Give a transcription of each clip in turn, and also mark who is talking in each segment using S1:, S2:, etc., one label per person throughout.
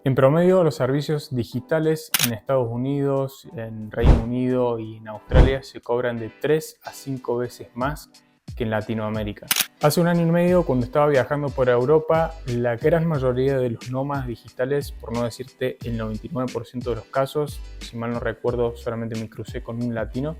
S1: En promedio, los servicios digitales en Estados Unidos, en Reino Unido y en Australia se cobran de 3 a 5 veces más que en Latinoamérica. Hace un año y medio, cuando estaba viajando por Europa, la gran mayoría de los nómadas digitales, por no decirte el 99% de los casos, si mal no recuerdo, solamente me crucé con un latino,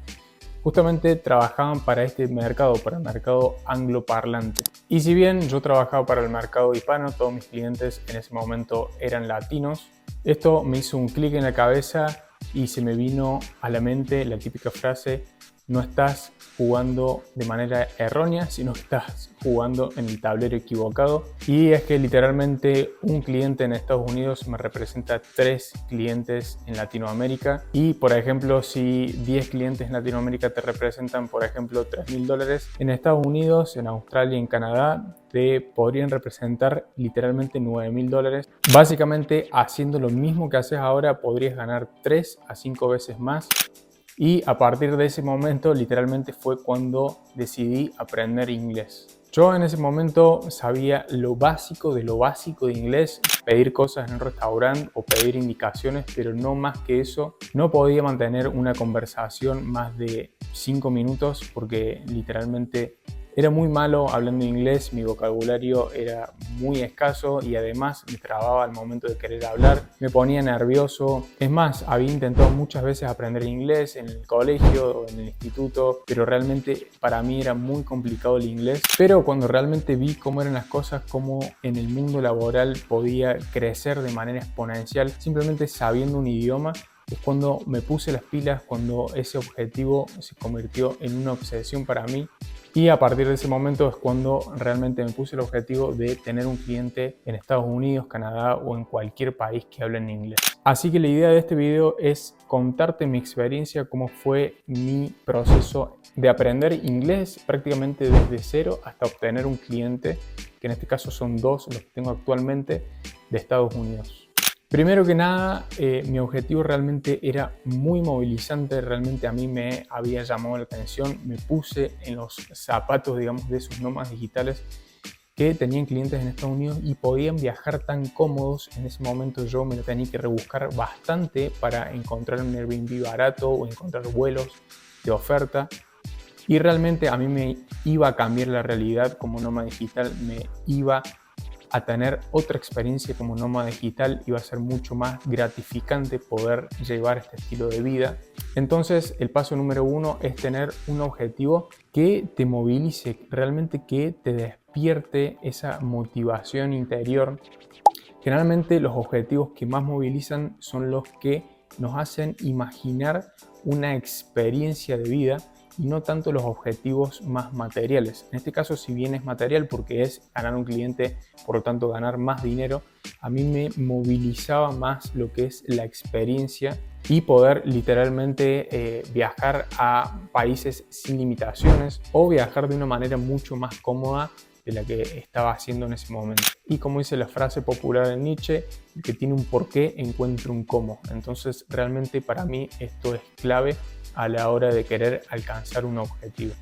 S1: justamente trabajaban para este mercado, para el mercado angloparlante. Y si bien yo trabajaba para el mercado hispano, todos mis clientes en ese momento eran latinos, esto me hizo un clic en la cabeza y se me vino a la mente la típica frase: no estás jugando de manera errónea, sino que estás jugando en el tablero equivocado. Y es que literalmente un cliente en Estados Unidos me representa 3 clientes en Latinoamérica. Y por ejemplo, si 10 clientes en Latinoamérica te representan, por ejemplo, $3.000, en Estados Unidos, en Australia y en Canadá te podrían representar literalmente $9.000. Básicamente, haciendo lo mismo que haces ahora, podrías ganar 3 a 5 veces más. Y a partir de ese momento, literalmente fue cuando decidí aprender inglés. Yo en ese momento sabía lo básico de inglés, pedir cosas en un restaurante o pedir indicaciones, pero no más que eso. No podía mantener una conversación más de 5 minutos porque literalmente era muy malo hablando inglés, mi vocabulario era muy escaso y además me trababa al momento de querer hablar, me ponía nervioso. Es más, había intentado muchas veces aprender inglés en el colegio o en el instituto, pero realmente para mí era muy complicado el inglés. Pero cuando realmente vi cómo eran las cosas, cómo en el mundo laboral podía crecer de manera exponencial simplemente sabiendo un idioma, es cuando me puse las pilas, cuando ese objetivo se convirtió en una obsesión para mí. Y a partir de ese momento es cuando realmente me puse el objetivo de tener un cliente en Estados Unidos, Canadá o en cualquier país que hable en inglés. Así que la idea de este video es contarte mi experiencia, cómo fue mi proceso de aprender inglés prácticamente desde cero hasta obtener un cliente, que en este caso son 2 los que tengo actualmente, de Estados Unidos. Primero que nada, mi objetivo realmente era muy movilizante, realmente a mí me había llamado la atención, me puse en los zapatos, digamos, de esos nómadas digitales que tenían clientes en Estados Unidos y podían viajar tan cómodos. En ese momento yo me lo tenía que rebuscar bastante para encontrar un Airbnb barato o encontrar vuelos de oferta. Y realmente a mí me iba a cambiar la realidad como nómada digital, me iba a tener otra experiencia como nómada digital, iba a ser mucho más gratificante poder llevar este estilo de vida. Entonces el paso número 1 es tener un objetivo que te movilice, realmente que te despierte esa motivación interior. Generalmente los objetivos que más movilizan son los que nos hacen imaginar una experiencia de vida y no tanto los objetivos más materiales. En este caso, si bien es material porque es ganar un cliente, por lo tanto ganar más dinero, a mí me movilizaba más lo que es la experiencia y poder literalmente viajar a países sin limitaciones o viajar de una manera mucho más cómoda de la que estaba haciendo en ese momento. Y como dice la frase popular de Nietzsche, el que tiene un porqué encuentra un cómo. Entonces realmente para mí esto es clave a la hora de querer alcanzar un objetivo.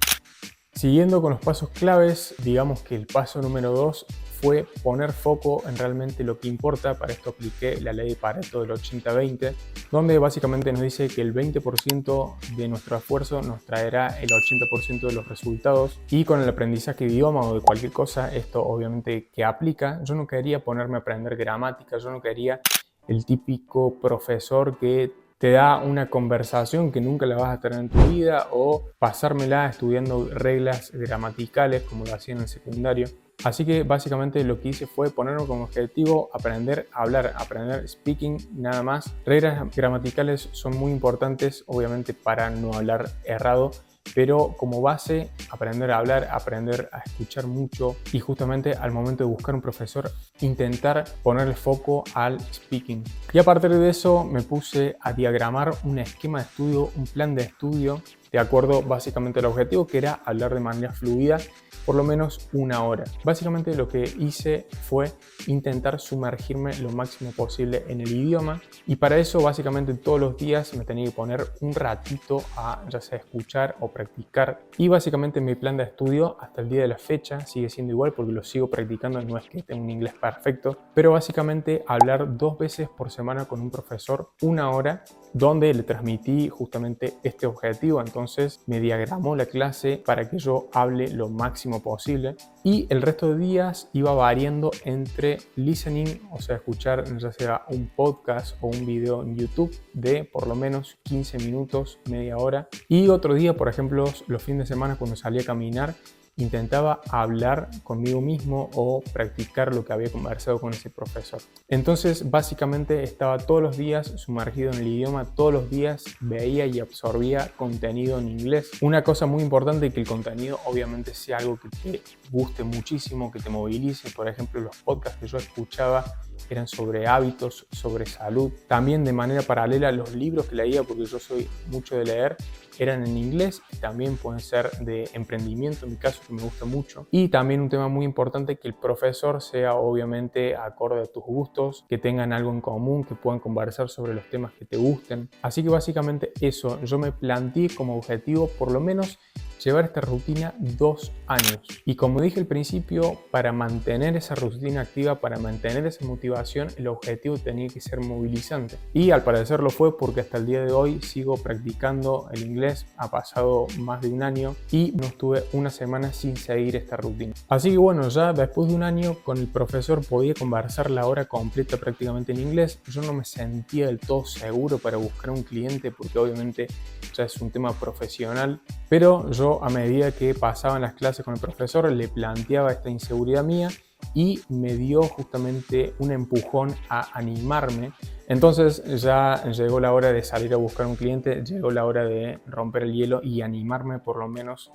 S1: Siguiendo con los pasos claves, digamos que el paso número 2 fue poner foco en realmente lo que importa. Para esto apliqué la ley de Pareto del 80-20, donde básicamente nos dice que el 20% de nuestro esfuerzo nos traerá el 80% de los resultados. Y con el aprendizaje de idioma o de cualquier cosa, esto obviamente que aplica. Yo no quería ponerme a aprender gramática, yo no quería el típico profesor que te da una conversación que nunca la vas a tener en tu vida o pasármela estudiando reglas gramaticales como lo hacía en el secundario. Así que básicamente lo que hice fue ponerme como objetivo aprender a hablar, aprender speaking, nada más. Reglas gramaticales son muy importantes, obviamente, para no hablar errado, pero como base, aprender a hablar, aprender a escuchar mucho y justamente al momento de buscar un profesor, intentar ponerle foco al speaking. Y a partir de eso me puse a diagramar un esquema de estudio, un plan de estudio, de acuerdo básicamente al objetivo, que era hablar de manera fluida por lo menos una hora. Básicamente lo que hice fue intentar sumergirme lo máximo posible en el idioma, y para eso básicamente todos los días me tenía que poner un ratito a ya sea escuchar o practicar, y básicamente mi plan de estudio hasta el día de la fecha sigue siendo igual porque lo sigo practicando. No es que tenga un inglés perfecto, pero básicamente hablar 2 veces por semana con un profesor, una hora, donde le transmití justamente este objetivo. Entonces me diagramó la clase para que yo hable lo máximo posible, y el resto de días iba variando entre listening, o sea, escuchar ya sea un podcast o un video en YouTube de por lo menos 15 minutos, media hora, y otro día, por ejemplo, los fines de semana cuando salía a caminar, intentaba hablar conmigo mismo o practicar lo que había conversado con ese profesor. Entonces básicamente estaba todos los días sumergido en el idioma, todos los días veía y absorbía contenido en inglés. Una cosa muy importante es que el contenido obviamente sea algo que te guste muchísimo, que te movilice. Por ejemplo, los podcasts que yo escuchaba eran sobre hábitos, sobre salud. También de manera paralela los libros que leía, porque yo soy mucho de leer, eran en inglés. También pueden ser de emprendimiento, en mi caso, que me gusta mucho. Y también un tema muy importante, que el profesor sea obviamente acorde a tus gustos, que tengan algo en común, que puedan conversar sobre los temas que te gusten. Así que básicamente eso, yo me planteé como objetivo por lo menos llevar esta rutina 2 años. Y como dije al principio, para mantener esa rutina activa, para mantener esa motivación, el objetivo tenía que ser movilizante. Y al parecer lo fue, porque hasta el día de hoy sigo practicando el inglés. Ha pasado más de un año y no estuve una semana sin seguir esta rutina. Así que bueno, ya después de un año con el profesor podía conversar la hora completa prácticamente en inglés. Yo no me sentía del todo seguro para buscar un cliente, porque obviamente ya es un tema profesional, pero yo a medida que pasaban las clases con el profesor le planteaba esta inseguridad mía y me dio justamente un empujón a animarme. Entonces ya llegó la hora de salir a buscar un cliente, llegó la hora de romper el hielo y animarme por lo menos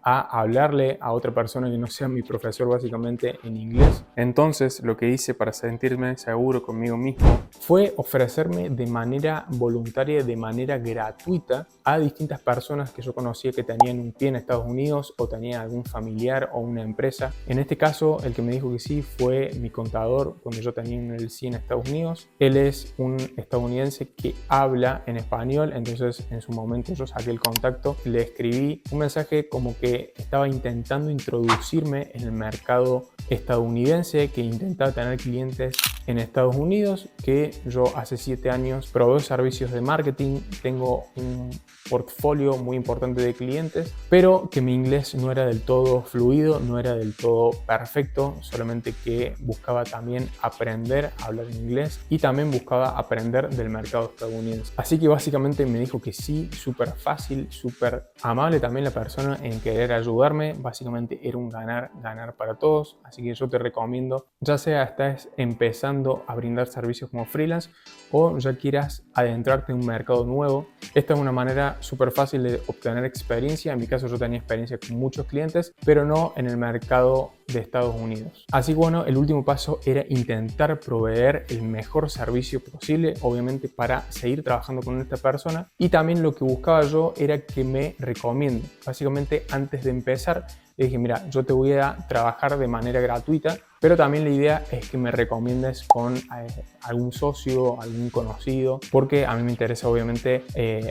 S1: a hablarle a otra persona que no sea mi profesor, básicamente en inglés. Entonces lo que hice para sentirme seguro conmigo mismo fue ofrecerme de manera voluntaria, de manera gratuita, a distintas personas que yo conocía que tenían un pie en Estados Unidos o tenían algún familiar o una empresa. En este caso, el que me dijo que sí fue mi contador cuando yo tenía un LLC en Estados Unidos. Él es un estadounidense que habla en español, entonces en su momento yo saqué el contacto, le escribí un mensaje como que estaba intentando introducirme en el mercado estadounidense, que intentaba tener clientes en Estados Unidos, que yo hace 7 años proveo servicios de marketing, tengo un portfolio muy importante de clientes, pero que mi inglés no era del todo fluido, no era del todo perfecto, solamente que buscaba también aprender a hablar inglés y también buscaba aprender del mercado estadounidense. Así que básicamente me dijo que sí, súper fácil, súper amable también la persona en querer ayudarme. Básicamente era un ganar para todos. Así que yo te recomiendo, ya sea estás empezando a brindar servicios como freelance o ya quieras adentrarte en un mercado nuevo, esta es una manera súper fácil de obtener experiencia. En mi caso yo tenía experiencia con muchos clientes, pero no en el mercado de Estados Unidos. Así que bueno, el último paso era intentar proveer el mejor servicio posible, obviamente para seguir trabajando con esta persona, y también lo que buscaba yo era que me recomiende. Básicamente antes de empezar le dije, mira, yo te voy a trabajar de manera gratuita, pero también la idea es que me recomiendes con algún socio, algún conocido, porque a mí me interesa obviamente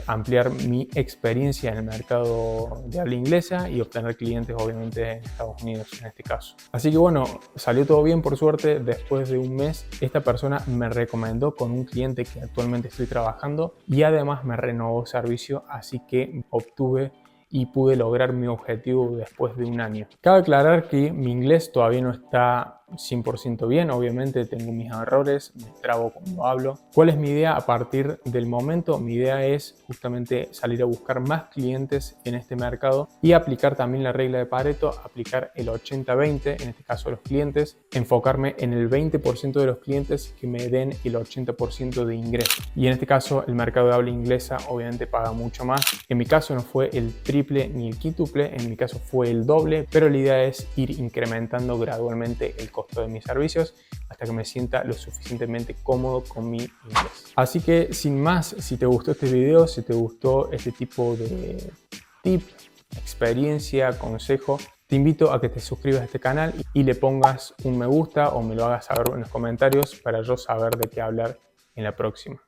S1: ampliar mi experiencia en el mercado de habla inglesa y obtener clientes obviamente en Estados Unidos en este caso. Así que bueno, salió todo bien por suerte. Después de un mes esta persona me recomendó con un cliente que actualmente estoy trabajando y además me renovó servicio, así que obtuve y pude lograr mi objetivo después de un año. Cabe aclarar que mi inglés todavía no está 100% bien, obviamente tengo mis errores, me trabo cuando hablo. ¿Cuál es mi idea a partir del momento? Mi idea es justamente salir a buscar más clientes en este mercado y aplicar también la regla de Pareto, aplicar el 80-20, en este caso los clientes, enfocarme en el 20% de los clientes que me den el 80% de ingreso. Y en este caso el mercado de habla inglesa obviamente paga mucho más. En mi caso no fue el triple ni el quíntuple, en mi caso fue el doble, pero la idea es ir incrementando gradualmente el costo de mis servicios hasta que me sienta lo suficientemente cómodo con mi inglés. Así que sin más, si te gustó este video, si te gustó este tipo de tip, experiencia, consejo, Te invito a que te suscribas a este canal y le pongas un me gusta o me lo hagas saber en los comentarios para yo saber de qué hablar en la próxima.